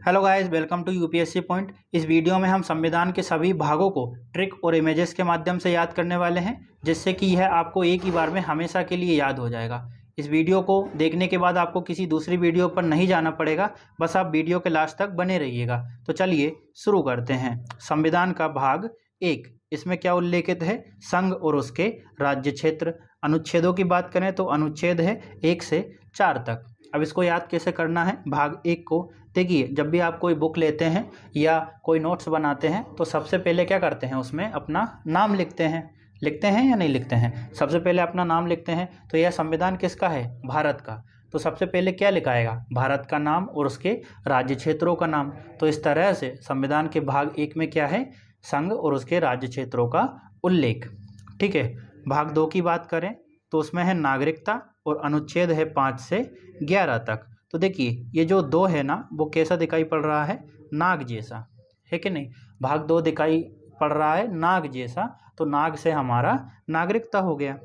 Hello guys, welcome to UPSC point. इस video में हम संविधान के सभी भागों को ट्रिक और इमेजेस के माध्यम से याद करने वाले हैं, जिससे कि यह आपको एक ही बार में हमेशा के लिए याद हो जाएगा। इस वीडियो को देखने के बाद आपको किसी दूसरी वीडियो पर नहीं जाना पड़ेगा, बस आप वीडियो के लास्ट तक बने रहिएगा। तो चलिए शुरू करते हैं। संविधान का भाग 1, इसमें क्या उल्लेखित है? संघ और उसके राज्य क्षेत्र। अनुच्छेदों की बात करें तो अनुच्छेद है 1 से 4 तक। अब इसको याद कैसे करना है भाग 1 को? देखिए, जब भी आप कोई बुक लेते हैं या कोई नोट्स बनाते हैं तो सबसे पहले क्या करते हैं, उसमें अपना नाम लिखते हैं या नहीं लिखते हैं? सबसे पहले अपना नाम लिखते हैं। तो यह संविधान किसका है? भारत का। तो सबसे पहले क्या लिखाएगा? भारत का नाम और उसके राज्य क्षेत्रों का नाम। तो इस तरह से संविधान के भाग 1 में क्या है? संघ और उसके राज्य क्षेत्रों का उल्लेख। ठीक है। भाग 2 की बात करें तो उसमें है नागरिकता और अनुच्छेद है 5 से 11 तक। तो देखिए, ये जो 2 है ना, वो कैसा दिखाई पड़ रहा है? नाग जैसा, है कि नहीं? भाग 2 दिखाई पड़ रहा है नाग जैसा, तो नाग से हमारा नागरिकता हो गया,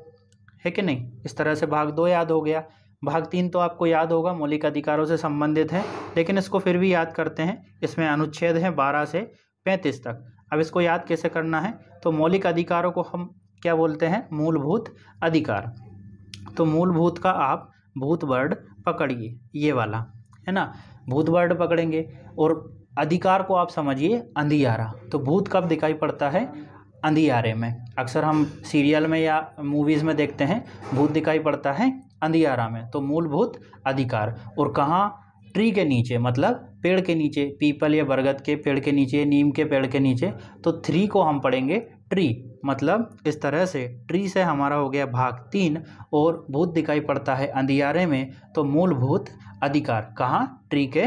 है कि नहीं? इस तरह से भाग 2 याद हो गया। भाग 3 तो आपको याद होगा, मौलिक अधिकारों से संबंधित है, लेकिन इसको फिर भी याद करते हैं। इसमें अनुच्छेद है 12 से 35 तक। अब इसको याद कैसे करना है? तो मौलिक अधिकारों को हम क्या बोलते हैं? मूलभूत अधिकार। तो मूलभूत का आप भूत वर्ड पकड़िए, ये वाला है ना, भूत वर्ड पकड़ेंगे। और अधिकार को आप समझिए अंधियारा। तो भूत कब दिखाई पड़ता है? अंधियारे में। अक्सर हम सीरियल में या मूवीज़ में देखते हैं भूत दिखाई पड़ता है अंधियारा में। तो मूलभूत अधिकार। और कहाँ? ट्री के नीचे, मतलब पेड़ के नीचे, पीपल या बरगद के पेड़ के नीचे, नीम के पेड़ के नीचे। तो 3 को हम पढ़ेंगे ट्री, मतलब इस तरह से ट्री से हमारा हो गया भाग 3। और भूत दिखाई पड़ता है अंधियारे में, तो मूलभूत अधिकार कहाँ? ट्री के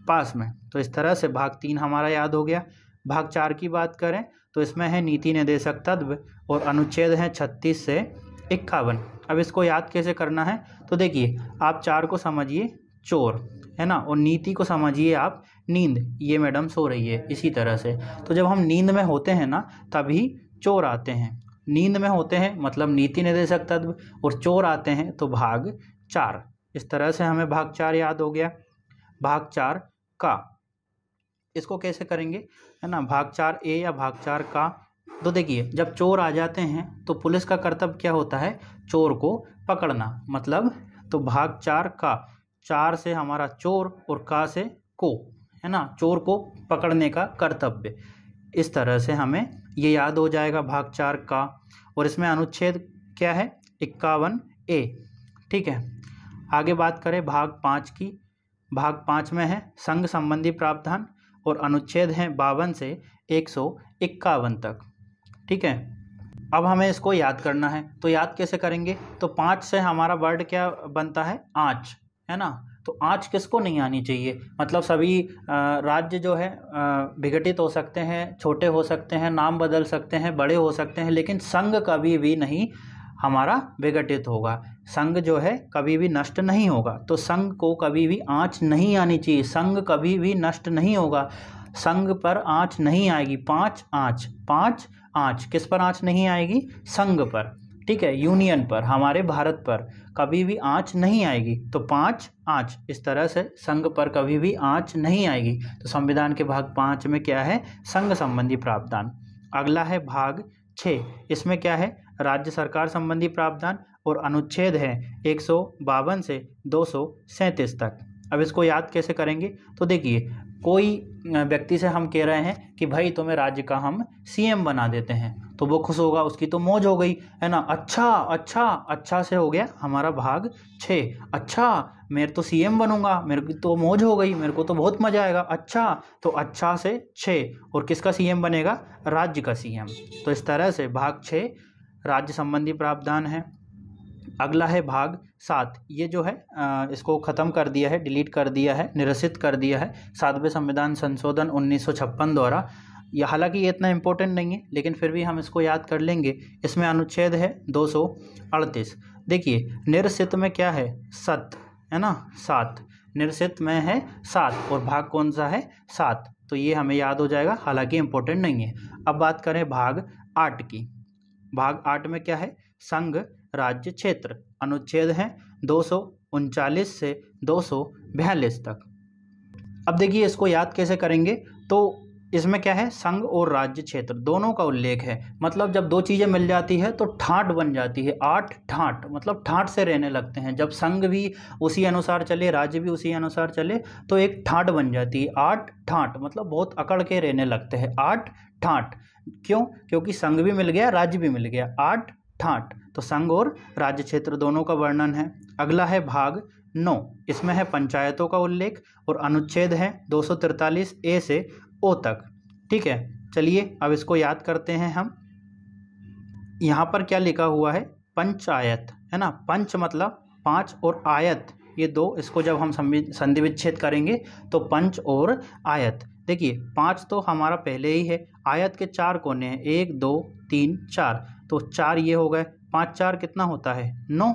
पास में। तो इस तरह से भाग 3 हमारा याद हो गया। भाग 4 की बात करें तो इसमें है नीति निर्देशक तत्व और अनुच्छेद है 36 से 51। अब इसको याद कैसे करना है? तो देखिए, आप 4 को समझिए चोर, है ना, और नीति को समझिए आप नींद, ये मैडम सो रही है। इसी तरह से तो जब हम नींद में होते हैं ना, तभी चोर आते हैं। नींद में होते हैं मतलब नीति निर्देशक तत्व, और चोर आते हैं तो भाग 4। इस तरह से हमें भाग 4 याद हो गया। भाग 4 का, इसको कैसे करेंगे, है ना? भाग 4 ए या भाग 4 का। तो देखिए, जब चोर आ जाते हैं तो पुलिस का कर्तव्य क्या होता है? चोर को पकड़ना, मतलब तो भाग 4 का, 4 से हमारा चोर और का से को, है ना, चोर को पकड़ने का कर्तव्य। इस तरह से हमें ये याद हो जाएगा भाग 4 का। और इसमें अनुच्छेद क्या है? 51A। ठीक है। आगे बात करें भाग 5 की। भाग 5 में है संघ संबंधी प्रावधान और अनुच्छेद हैं 52 से 151 तक। ठीक है। अब हमें इसको याद करना है। तो याद कैसे करेंगे? तो 5 से हमारा वर्ड क्या बनता है? आँच, है ना। तो आँच किसको नहीं आनी चाहिए? मतलब सभी राज्य जो है विघटित हो सकते हैं, छोटे हो सकते हैं, नाम बदल सकते हैं, बड़े हो सकते हैं, लेकिन संघ कभी भी नहीं हमारा विघटित होगा। संघ जो है कभी भी नष्ट नहीं होगा। तो संघ को कभी भी आँच नहीं आनी चाहिए। संघ कभी भी नष्ट नहीं होगा, संघ पर आँच नहीं आएगी। 5 आँच किस पर आँच नहीं आएगी? संघ पर। ठीक है, यूनियन पर, हमारे भारत पर कभी भी आँच नहीं आएगी। तो 5 आँच, इस तरह से संघ पर कभी भी आँच नहीं आएगी। तो संविधान के भाग 5 में क्या है? संघ संबंधी प्रावधान। अगला है भाग 6। इसमें क्या है? राज्य सरकार संबंधी प्रावधान और अनुच्छेद है 152 से 237 तक। अब इसको याद कैसे करेंगे? तो देखिए, कोई व्यक्ति से हम कह रहे हैं कि भाई तुम्हें राज्य का हम सीएम बना देते हैं, तो वो खुश होगा, उसकी तो मौज हो गई, है ना। अच्छा से हो गया हमारा भाग 6। अच्छा, मैं तो सीएम बनूंगा, मेरे की तो मौज हो गई, मेरे को तो बहुत मजा आएगा। अच्छा, तो अच्छा से 6, और किसका सीएम बनेगा? राज्य का सीएम। तो इस तरह से भाग 6 राज्य संबंधी प्रावधान है। अगला है भाग 7। ये जो है इसको ख़त्म कर दिया है, डिलीट कर दिया है, निरसित कर दिया है 7वें संविधान संशोधन 1956 द्वारा। यह हालांकि ये इतना इम्पोर्टेंट नहीं है, लेकिन फिर भी हम इसको याद कर लेंगे। इसमें अनुच्छेद है 238। देखिए, निरसित में क्या है? 7, है ना, 7। निरसित में है 7 और भाग कौन सा है? 7। तो ये हमें याद हो जाएगा, हालांकि इम्पोर्टेंट नहीं है। अब बात करें भाग 8 की। भाग 8 में क्या है? संघ राज्य क्षेत्र। अनुच्छेद है 239 से 242 तक। अब देखिए इसको याद कैसे करेंगे, तो इसमें क्या है, संघ और राज्य क्षेत्र दोनों का उल्लेख है। मतलब जब दो चीज़ें मिल जाती है तो ठाट बन जाती है, 8 ठाट, मतलब ठाट से रहने लगते हैं। जब संघ भी उसी अनुसार चले, राज्य भी उसी अनुसार चले, तो एक ठाट बन जाती है, 8 ठाट, मतलब बहुत अकड़ के रहने लगते हैं, 8 ठाट। क्यों? क्योंकि संघ भी मिल गया, राज्य भी मिल गया, 8 ठाट। तो संघ और राज्य क्षेत्र दोनों का वर्णन है। अगला है भाग 9, इसमें है पंचायतों का उल्लेख और अनुच्छेद है 243 ए से ओ तक। ठीक है, चलिए अब इसको याद करते हैं हम। यहाँ पर क्या लिखा हुआ है, पंचायत, है ना। पंच मतलब 5 और आयत ये 2, इसको जब हम संधि विच्छेद करेंगे तो पंच और आयत। देखिए 5 तो हमारा पहले ही है, आयत के 4 कोने हैं, 1 2 3 4, तो 4 ये हो गए, 5 4 कितना होता है, 9,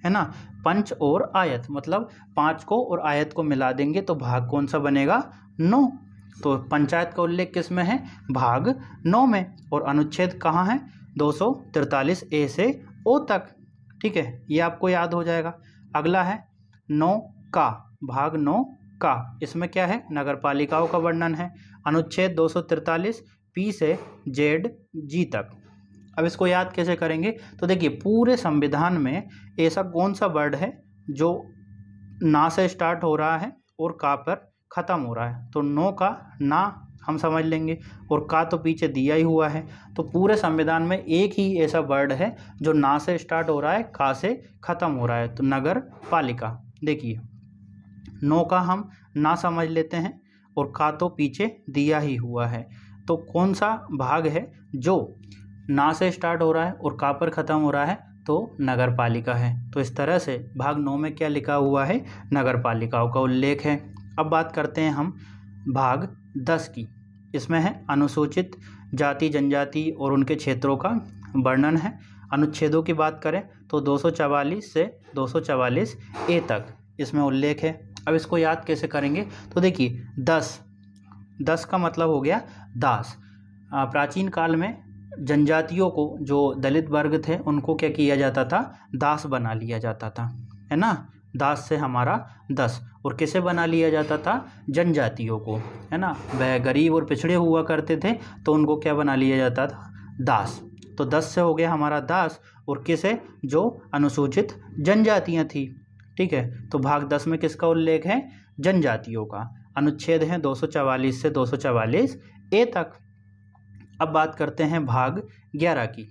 है ना। पंच और आयत मतलब 5 को और आयत को मिला देंगे तो भाग कौन सा बनेगा, 9। तो पंचायत का उल्लेख किस में है, भाग 9 में। और अनुच्छेद कहाँ है, 243 ए से ओ तक। ठीक है, ये आपको याद हो जाएगा। अगला है 9 का, भाग 9 का, इसमें क्या है, नगर पालिकाओं का वर्णन है। अनुच्छेद 243 पी से जेड जी तक। अब इसको याद कैसे करेंगे, तो देखिए पूरे संविधान में ऐसा कौन सा वर्ड है जो ना से स्टार्ट हो रहा है और का पर ख़त्म हो रहा है, तो 9 का ना हम समझ लेंगे, और का तो पीछे दिया ही हुआ है। तो पूरे संविधान में एक ही ऐसा वर्ड है जो ना से स्टार्ट हो रहा है, का से ख़त्म हो रहा है, तो नगर पालिका। देखिए 9 का हम ना समझ लेते हैं और का तो पीछे दिया ही हुआ है, तो कौन सा भाग है जो ना से स्टार्ट हो रहा है और का पर ख़त्म हो रहा है, तो नगर पालिका है। तो इस तरह से भाग 9 में क्या लिखा हुआ है, नगर पालिकाओं का उल्लेख है। अब बात करते हैं हम भाग 10 की, इसमें है अनुसूचित जाति जनजाति और उनके क्षेत्रों का वर्णन है। अनुच्छेदों की बात करें तो 244 से 244 ए तक इसमें उल्लेख है। अब इसको याद कैसे करेंगे, तो देखिए 10 का मतलब हो गया दास। प्राचीन काल में जनजातियों को, जो दलित वर्ग थे, उनको क्या किया जाता था, दास बना लिया जाता था, है ना। दास से हमारा 10, और किसे बना लिया जाता था, जनजातियों को, है ना। वह गरीब और पिछड़े हुआ करते थे तो उनको क्या बना लिया जाता था, दास। तो 10 से हो गया हमारा दास, और किसे, जो अनुसूचित जनजातियां थी। ठीक है, तो भाग 10 में किसका उल्लेख है, जनजातियों का। अनुच्छेद है 244 से 244 ए तक। अब बात करते हैं भाग 11 की,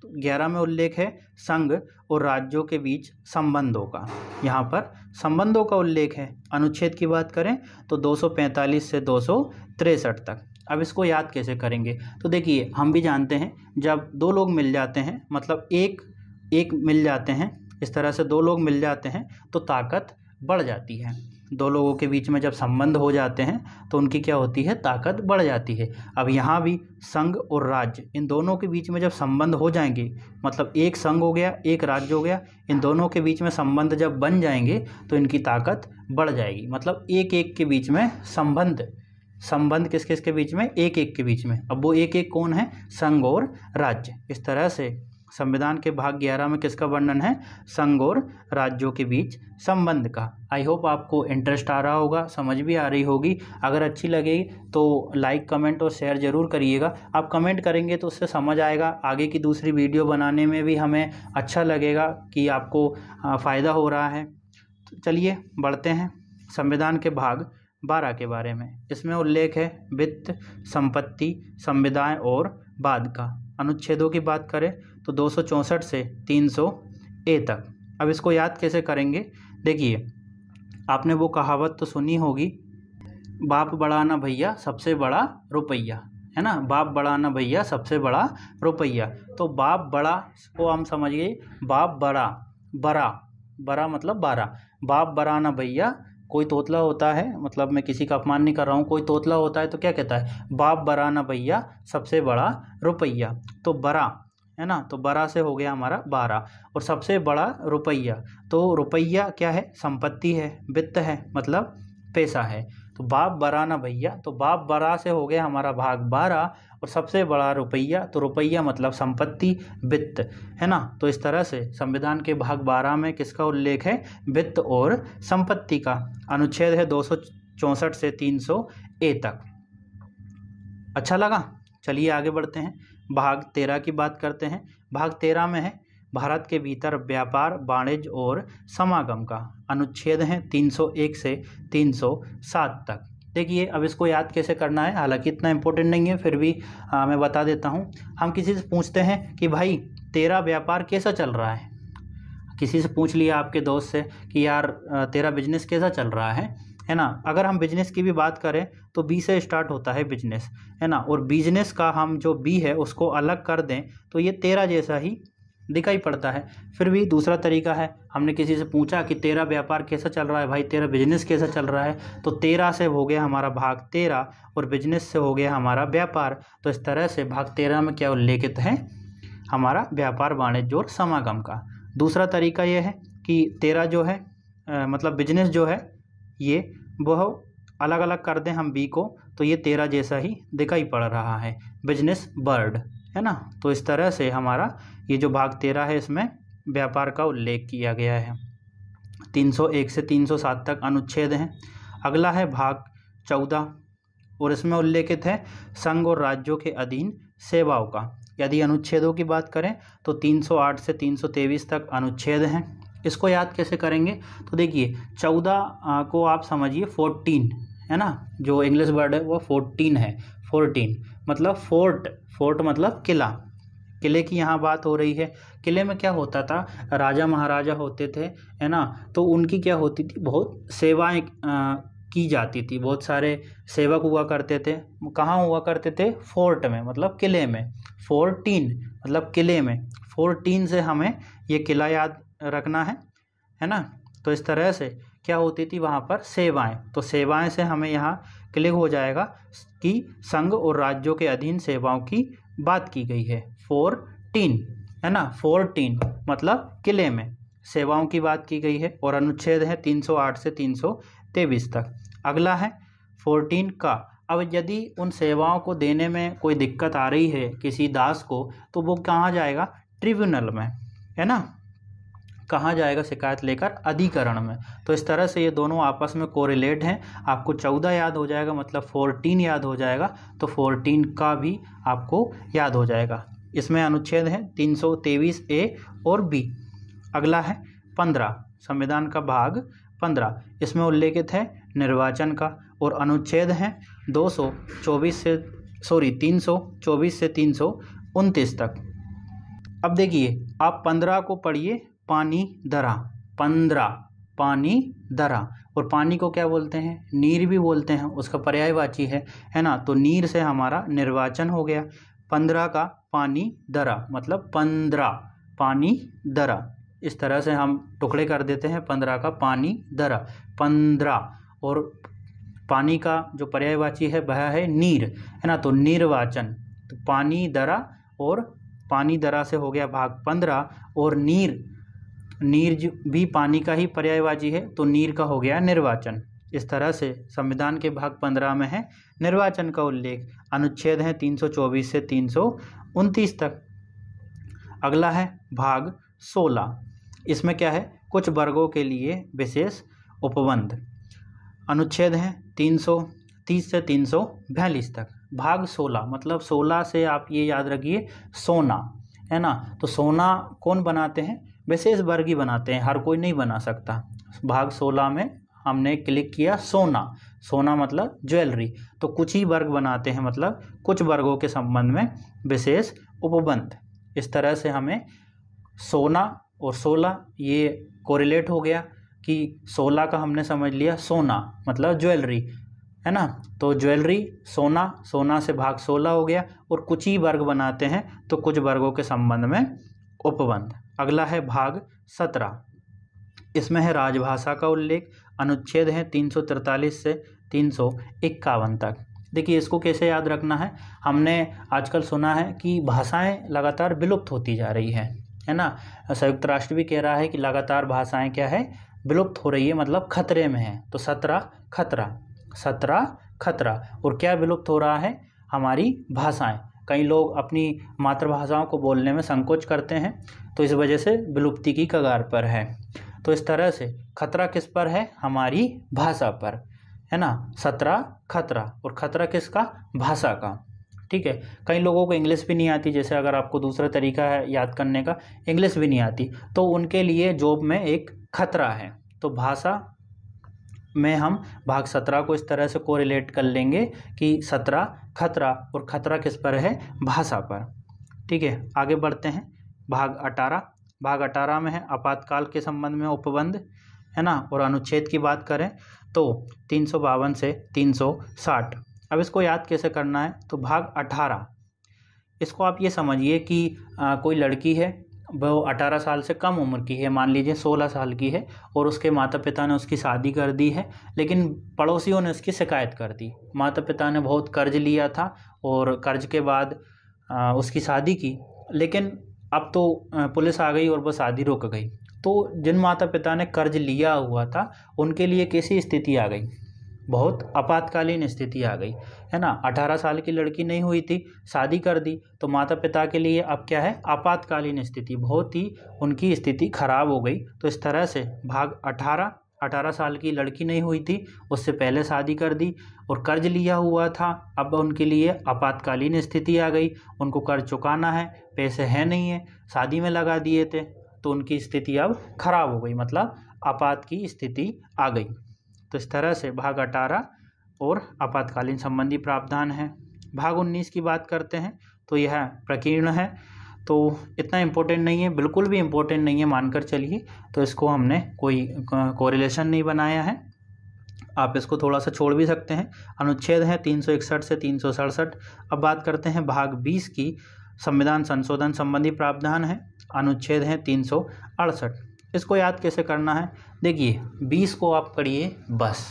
तो 11 में उल्लेख है संघ और राज्यों के बीच संबंधों का। यहाँ पर संबंधों का उल्लेख है। अनुच्छेद की बात करें तो 245 से 263 तक। अब इसको याद कैसे करेंगे, तो देखिए हम भी जानते हैं जब दो लोग मिल जाते हैं, मतलब एक मिल जाते हैं, इस तरह से दो लोग मिल जाते हैं तो ताकत बढ़ जाती है। दो लोगों के बीच में जब संबंध हो जाते हैं तो उनकी क्या होती है, ताकत बढ़ जाती है। अब यहाँ भी संघ और राज्य, इन दोनों के बीच में जब संबंध हो जाएंगे, मतलब एक संघ हो गया एक राज्य हो गया, इन दोनों के बीच में संबंध जब बन जाएंगे तो इनकी ताकत बढ़ जाएगी। मतलब एक एक के बीच में संबंध किस किस के बीच में, एक एक के बीच में। अब वो एक एक कौन है, संघ और राज्य। इस तरह से संविधान के भाग 11 में किसका वर्णन है, संघ और राज्यों के बीच संबंध का। आई होप आपको इंटरेस्ट आ रहा होगा, समझ भी आ रही होगी। अगर अच्छी लगेगी तो लाइक कमेंट और शेयर ज़रूर करिएगा। आप कमेंट करेंगे तो उससे समझ आएगा, आगे की दूसरी वीडियो बनाने में भी हमें अच्छा लगेगा कि आपको फ़ायदा हो रहा है। तो चलिए बढ़ते हैं संविधान के भाग 12 के बारे में। इसमें उल्लेख है वित्त, संपत्ति, संविदाएं और बाद का। अनुच्छेदों की बात करें तो 264 से 300 ए तक। अब इसको याद कैसे करेंगे, देखिए आपने वो कहावत तो सुनी होगी, बाप बड़ा ना भैया सबसे बड़ा रुपया, है ना। बाप बड़ा ना भैया सबसे बड़ा रुपया। तो बाप बड़ा को हम समझ गए, बाप बड़ा मतलब 12। बाप बड़ा ना भैया, कोई तोतला होता है, मतलब मैं किसी का अपमान नहीं कर रहा हूँ, कोई तोतला होता है तो क्या कहता है, बाप बड़ा ना भैया सबसे बड़ा रुपया। तो बड़ा, है ना, तो बड़ा से हो गया हमारा 12, और सबसे बड़ा रुपया। तो रुपया क्या है, संपत्ति है, वित्त है, मतलब पैसा है। तो बाप बड़ा ना भैया, तो बाप बड़ा से हो गया हमारा भाग 12, और सबसे बड़ा रुपया, तो रुपया मतलब संपत्ति, वित्त, है ना। तो इस तरह से संविधान के भाग 12 में किसका उल्लेख है, वित्त और संपत्ति का। अनुच्छेद है 364 से 300A तक। अच्छा लगा? चलिए आगे बढ़ते हैं। भाग 13 की बात करते हैं। भाग 13 में है भारत के भीतर व्यापार, वाणिज्य और समागम का। अनुच्छेद हैं 301 से 307 तक। देखिए अब इसको याद कैसे करना है, हालांकि इतना इम्पोर्टेंट नहीं है, फिर भी मैं बता देता हूँ। हम किसी से पूछते हैं कि भाई तेरा व्यापार कैसा चल रहा है। किसी से पूछ लिया आपके दोस्त से कि यार तेरा बिजनेस कैसा चल रहा है ना। अगर हम बिजनेस की भी बात करें तो बी से स्टार्ट होता है बिजनेस, है ना। और बिजनेस का हम जो बी है उसको अलग कर दें तो ये तेरा जैसा ही दिखाई पड़ता है। फिर भी दूसरा तरीका है, हमने किसी से पूछा कि तेरा व्यापार कैसा चल रहा है भाई, तेरा बिजनेस कैसा चल रहा है, तो तेरा से हो गया हमारा भाग 13 और बिजनेस से हो गया हमारा व्यापार। तो इस तरह से भाग 13 में क्या उल्लेखित है, हमारा व्यापार, वाणिज्य और समागम का। दूसरा तरीका यह है कि तेरा जो है मतलब बिजनेस जो है ये वह अलग अलग कर दें हम बी को, तो ये तेरा जैसा ही दिखाई पड़ रहा है, बिजनेस बर्ड, है ना। तो इस तरह से हमारा ये जो भाग 13 है इसमें व्यापार का उल्लेख किया गया है। 301 से 307 तक अनुच्छेद हैं। अगला है भाग 14 और इसमें उल्लेखित है संघ और राज्यों के अधीन सेवाओं का। यदि अनुच्छेदों की बात करें तो 308 से 323 तक अनुच्छेद हैं। इसको याद कैसे करेंगे, तो देखिए 14 को आप समझिए 14, है ना। जो इंग्लिश वर्ड है वो 14 है। 14 मतलब फोर्ट, फोर्ट मतलब किला, किले की यहाँ बात हो रही है। किले में क्या होता था, राजा महाराजा होते थे, है ना, तो उनकी क्या होती थी, बहुत सेवाएं की जाती थी, बहुत सारे सेवक हुआ करते थे। कहाँ हुआ करते थे, फोर्ट में, मतलब किले में। 14 मतलब किले में, 14 से हमें ये किला याद रखना है ना। तो इस तरह से क्या होती थी वहाँ पर सेवाएं, तो सेवाएं से हमें यहाँ क्लिक हो जाएगा कि संघ और राज्यों के अधीन सेवाओं की बात की गई है। 14, है ना, 14 मतलब किले में सेवाओं की बात की गई है। और अनुच्छेद है 308 से 323 तक। अगला है 14 का। अब यदि उन सेवाओं को देने में कोई दिक्कत आ रही है किसी दास को, तो वो कहाँ जाएगा, ट्रिब्यूनल में, है ना। कहाँ जाएगा शिकायत लेकर, अधिकरण में। तो इस तरह से ये दोनों आपस में कोरिलेट हैं। आपको 14 याद हो जाएगा मतलब 14 याद हो जाएगा, तो 14 का भी आपको याद हो जाएगा। इसमें अनुच्छेद है 323A और B। अगला है 15, संविधान का भाग 15। इसमें उल्लेखित है निर्वाचन का और अनुच्छेद हैं 324 से 329 तक। अब देखिए आप 15 को पढ़िए, पानी दरा, 15 पानी दरा। और पानी को क्या बोलते हैं, नीर भी बोलते हैं, उसका पर्यायवाची है ना। तो नीर से हमारा निर्वाचन हो गया। 15 का पानी दरा मतलब 15 पानी दरा। इस तरह से हम टुकड़े कर देते हैं, 15 का पानी दरा, 15। और पानी का जो पर्यायवाची है वह है नीर, है ना। तो निर्वाचन, तो पानी दरा और पानी दरा से हो गया भाग 15। और नीर, नीर भी पानी का ही पर्यायवाची है, तो नीर का हो गया निर्वाचन। इस तरह से संविधान के भाग 15 में है निर्वाचन का उल्लेख। अनुच्छेद है 324 से 329 तक। अगला है भाग 16। इसमें क्या है, कुछ वर्गों के लिए विशेष उपबंध। अनुच्छेद है 330 से 342 तक। भाग 16 मतलब 16 से आप ये याद रखिए सोना, है ना। तो सोना कौन बनाते हैं, विशेष वर्ग ही बनाते हैं, हर कोई नहीं बना सकता। भाग 16 में हमने क्लिक किया सोना, सोना मतलब ज्वेलरी, तो कुछ ही वर्ग बनाते हैं, मतलब कुछ वर्गों के संबंध में विशेष उपबंध। इस तरह से हमें सोना और 16 ये कोरिलेट हो गया कि 16 का हमने समझ लिया सोना मतलब ज्वेलरी, है ना। तो ज्वेलरी सोना, सोना से भाग 16 हो गया। और कुछ ही वर्ग बनाते हैं, तो कुछ वर्गों के संबंध में उपबंध। अगला है भाग 17। इसमें है राजभाषा का उल्लेख। अनुच्छेद है 343 से 351 तक। देखिए इसको कैसे याद रखना है, हमने आजकल सुना है कि भाषाएं लगातार विलुप्त होती जा रही है ना। संयुक्त राष्ट्र भी कह रहा है कि लगातार भाषाएं क्या है, विलुप्त हो रही है, मतलब खतरे में है। तो 17 खतरा, 17 खतरा। और क्या विलुप्त हो रहा है, हमारी भाषाएं। कई लोग अपनी मातृभाषाओं को बोलने में संकोच करते हैं, तो इस वजह से विलुप्ति की कगार पर है। तो इस तरह से खतरा किस पर है, हमारी भाषा पर, है ना। 17 खतरा, और खतरा किसका, भाषा का। ठीक है, कई लोगों को इंग्लिश भी नहीं आती, जैसे अगर आपको दूसरा तरीका है याद करने का, इंग्लिश भी नहीं आती, तो उनके लिए जॉब में एक खतरा है। तो भाषा में हम भाग 17 को इस तरह से कोरिलेट कर लेंगे कि 17 खतरा, और खतरा किस पर है, भाषा पर। ठीक है, आगे बढ़ते हैं। भाग 18, भाग 18 में है आपातकाल के संबंध में उपबंध, है ना। और अनुच्छेद की बात करें तो 352 से 360। अब इसको याद कैसे करना है, तो भाग 18, इसको आप ये समझिए कि कोई लड़की है, वो 18 साल से कम उम्र की है, मान लीजिए 16 साल की है, और उसके माता पिता ने उसकी शादी कर दी है, लेकिन पड़ोसियों ने उसकी शिकायत कर दी। माता पिता ने बहुत कर्ज लिया था, और कर्ज के बाद उसकी शादी की, लेकिन अब तो पुलिस आ गई और वो शादी रुक गई। तो जिन माता पिता ने कर्ज लिया हुआ था, उनके लिए कैसी स्थिति आ गई, बहुत आपातकालीन स्थिति आ गई, है ना। 18 साल की लड़की नहीं हुई थी, शादी कर दी, तो माता पिता के लिए अब क्या है, आपातकालीन स्थिति, बहुत ही उनकी स्थिति खराब हो गई। तो इस तरह से भाग 18 साल की लड़की नहीं हुई थी, उससे पहले शादी कर दी, और कर्ज लिया हुआ था, अब उनके लिए आपातकालीन स्थिति आ गई, उनको कर्ज चुकाना है, पैसे हैं नहीं है, शादी में लगा दिए थे, तो उनकी स्थिति अब खराब हो गई, मतलब आपात की स्थिति आ गई। तो इस तरह से भाग 18 और आपातकालीन संबंधी प्रावधान है। भाग 19 की बात करते हैं, तो यह प्रकीर्ण है, तो इतना इम्पोर्टेंट नहीं है, बिल्कुल भी इम्पोर्टेंट नहीं है मानकर चलिए, तो इसको हमने कोई कोरिलेशन नहीं बनाया है, आप इसको थोड़ा सा छोड़ भी सकते हैं। अनुच्छेद है 361 से 367। अब बात करते हैं भाग 20 की, संविधान संशोधन संबंधी प्रावधान है, अनुच्छेद है 368। इसको याद कैसे करना है, देखिए 20 को आप पढ़िए बस।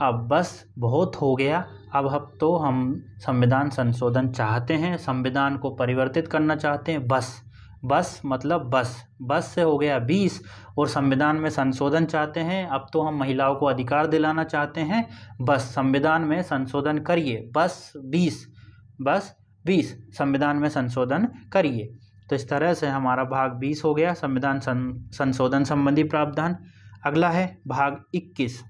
अब बस बहुत हो गया, अब तो हम संविधान संशोधन चाहते हैं, संविधान को परिवर्तित करना चाहते हैं, बस मतलब बस से हो गया 20, और संविधान में संशोधन चाहते हैं, अब तो हम महिलाओं को अधिकार दिलाना चाहते हैं, बस संविधान में संशोधन करिए, बस 20 संविधान में संशोधन करिए। तो इस तरह से हमारा भाग 20 हो गया, संविधान संशोधन संबंधी प्रावधान। अगला है भाग 21,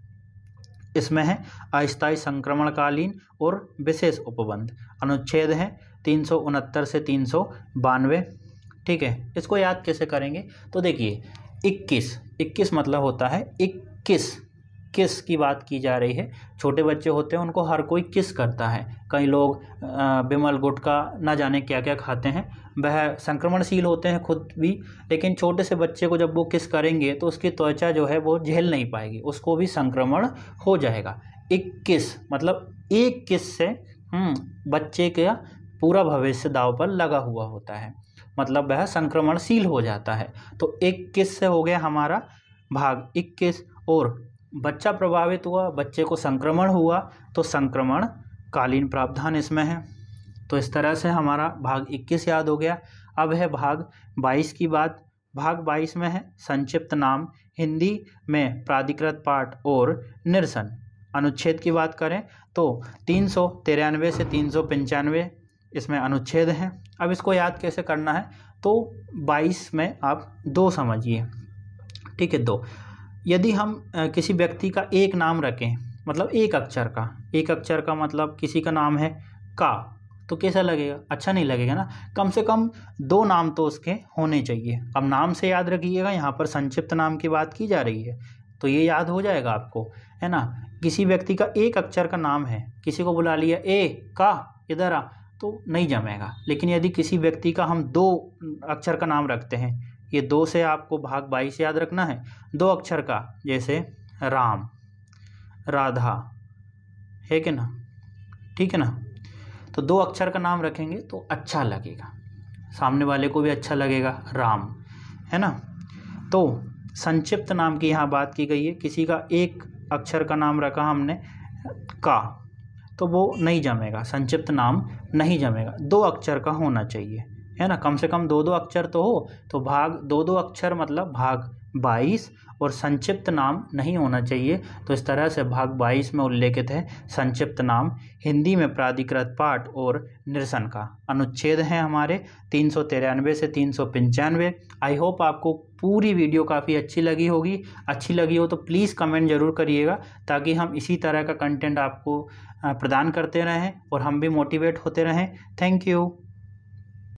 इसमें है अस्थायी संक्रमणकालीन और विशेष उपबंध, अनुच्छेद है 369 से 392। ठीक है, इसको याद कैसे करेंगे, तो देखिए 21 मतलब होता है 21, किस की बात की जा रही है। छोटे बच्चे होते हैं, उनको हर कोई किस करता है, कई लोग बिमल गुटखा ना जाने क्या क्या खाते हैं, वह संक्रमणशील होते हैं खुद भी, लेकिन छोटे से बच्चे को जब वो किस करेंगे तो उसकी त्वचा जो है वो झेल नहीं पाएगी, उसको भी संक्रमण हो जाएगा। 21 मतलब एक किस से बच्चे का पूरा भविष्य दांव पर लगा हुआ होता है, मतलब वह संक्रमणशील हो जाता है। तो 21 से हो गया हमारा भाग 21, और बच्चा प्रभावित हुआ, बच्चे को संक्रमण हुआ, तो संक्रमण कालीन प्रावधान इसमें है। तो इस तरह से हमारा भाग 21 याद हो गया। अब है भाग 22 की बात। भाग 22 में है संक्षिप्त नाम, हिंदी में प्राधिकृत पाठ और निरसन। अनुच्छेद की बात करें तो 393 से 395 इसमें अनुच्छेद हैं। अब इसको याद कैसे करना है, तो 22 में आप 2 समझिए, ठीक है 2। यदि हम किसी व्यक्ति का एक नाम रखें, मतलब एक अक्षर का मतलब किसी का नाम है का, तो कैसा लगेगा, अच्छा नहीं लगेगा ना, कम से कम 2 नाम तो उसके होने चाहिए। अब नाम से याद रखिएगा, यहाँ पर संक्षिप्त नाम की बात की जा रही है, तो ये याद हो जाएगा आपको, है ना। किसी व्यक्ति का एक अक्षर का नाम है, किसी को बुला लिया ए का इधर आ, तो नहीं जमेगा। लेकिन यदि किसी व्यक्ति का हम 2 अक्षर का नाम रखते हैं, ये 2 से आपको भाग 22 याद रखना है, 2 अक्षर का, जैसे राम, राधा, है कि ना, ठीक है ना। तो 2 अक्षर का नाम रखेंगे तो अच्छा लगेगा, सामने वाले को भी अच्छा लगेगा, राम, है ना। तो संक्षिप्त नाम की यहाँ बात की गई है, किसी का एक अक्षर का नाम रखा हमने का, तो वो नहीं जमेगा, संक्षिप्त नाम नहीं जमेगा, 2 अक्षर का होना चाहिए, है ना, कम से कम 2-2 अक्षर तो हो। तो भाग 2-2 अक्षर मतलब भाग 22, और संक्षिप्त नाम नहीं होना चाहिए। तो इस तरह से भाग 22 में उल्लेखित है संक्षिप्त नाम। हिंदी में प्राधिकृत पाठ और निरसन का अनुच्छेद हैं हमारे 393 से 395। आई होप आपको पूरी वीडियो काफ़ी अच्छी लगी होगी। अच्छी लगी हो तो प्लीज़ कमेंट ज़रूर करिएगा, ताकि हम इसी तरह का कंटेंट आपको प्रदान करते रहें और हम भी मोटिवेट होते रहें। Thank you.